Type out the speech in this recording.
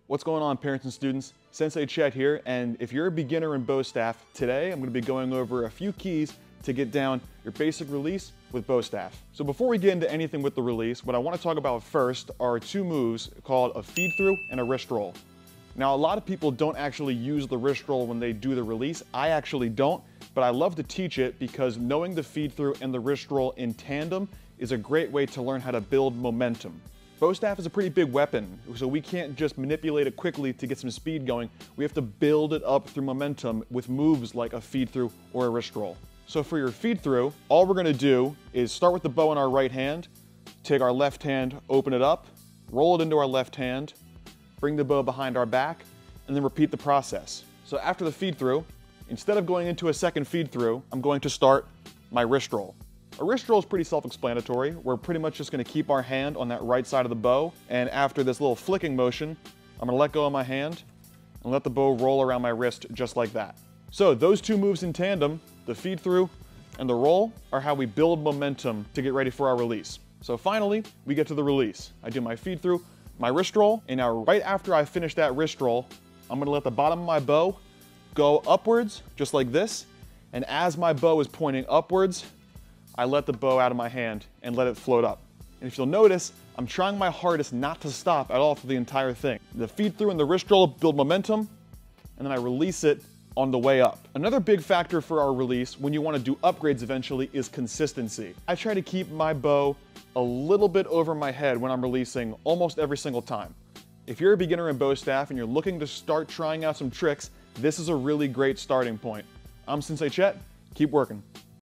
What's going on, parents and students? Sensei Chet here, and if you're a beginner in bow staff, today I'm going to be going over a few keys to get down your basic release with bow staff. So before we get into anything with the release, what I want to talk about first are two moves called a feed through and a wrist roll. Now, a lot of people don't actually use the wrist roll when they do the release. I actually don't, but I love to teach it because knowing the feed through and the wrist roll in tandem is a great way to learn how to build momentum. Bow staff is a pretty big weapon, so we can't just manipulate it quickly to get some speed going. We have to build it up through momentum with moves like a feed through or a wrist roll. So for your feed through, all we're gonna do is start with the bow in our right hand, take our left hand, open it up, roll it into our left hand, bring the bow behind our back, and then repeat the process. So after the feed through, instead of going into a second feed through, I'm going to start my wrist roll. A wrist roll is pretty self-explanatory. We're pretty much just gonna keep our hand on that right side of the bow, and after this little flicking motion, I'm gonna let go of my hand and let the bow roll around my wrist just like that. So those two moves in tandem, the feed through and the roll, are how we build momentum to get ready for our release. So finally, we get to the release. I do my feed through, my wrist roll, and now right after I finish that wrist roll, I'm gonna let the bottom of my bow go upwards, just like this, and as my bow is pointing upwards, I let the bow out of my hand and let it float up. And if you'll notice, I'm trying my hardest not to stop at all for the entire thing. The feed through and the wrist roll build momentum, and then I release it on the way up. Another big factor for our release when you want to do upgrades eventually is consistency. I try to keep my bow a little bit over my head when I'm releasing almost every single time. If you're a beginner in bow staff and you're looking to start trying out some tricks, this is a really great starting point. I'm Sensei Chet. Keep working.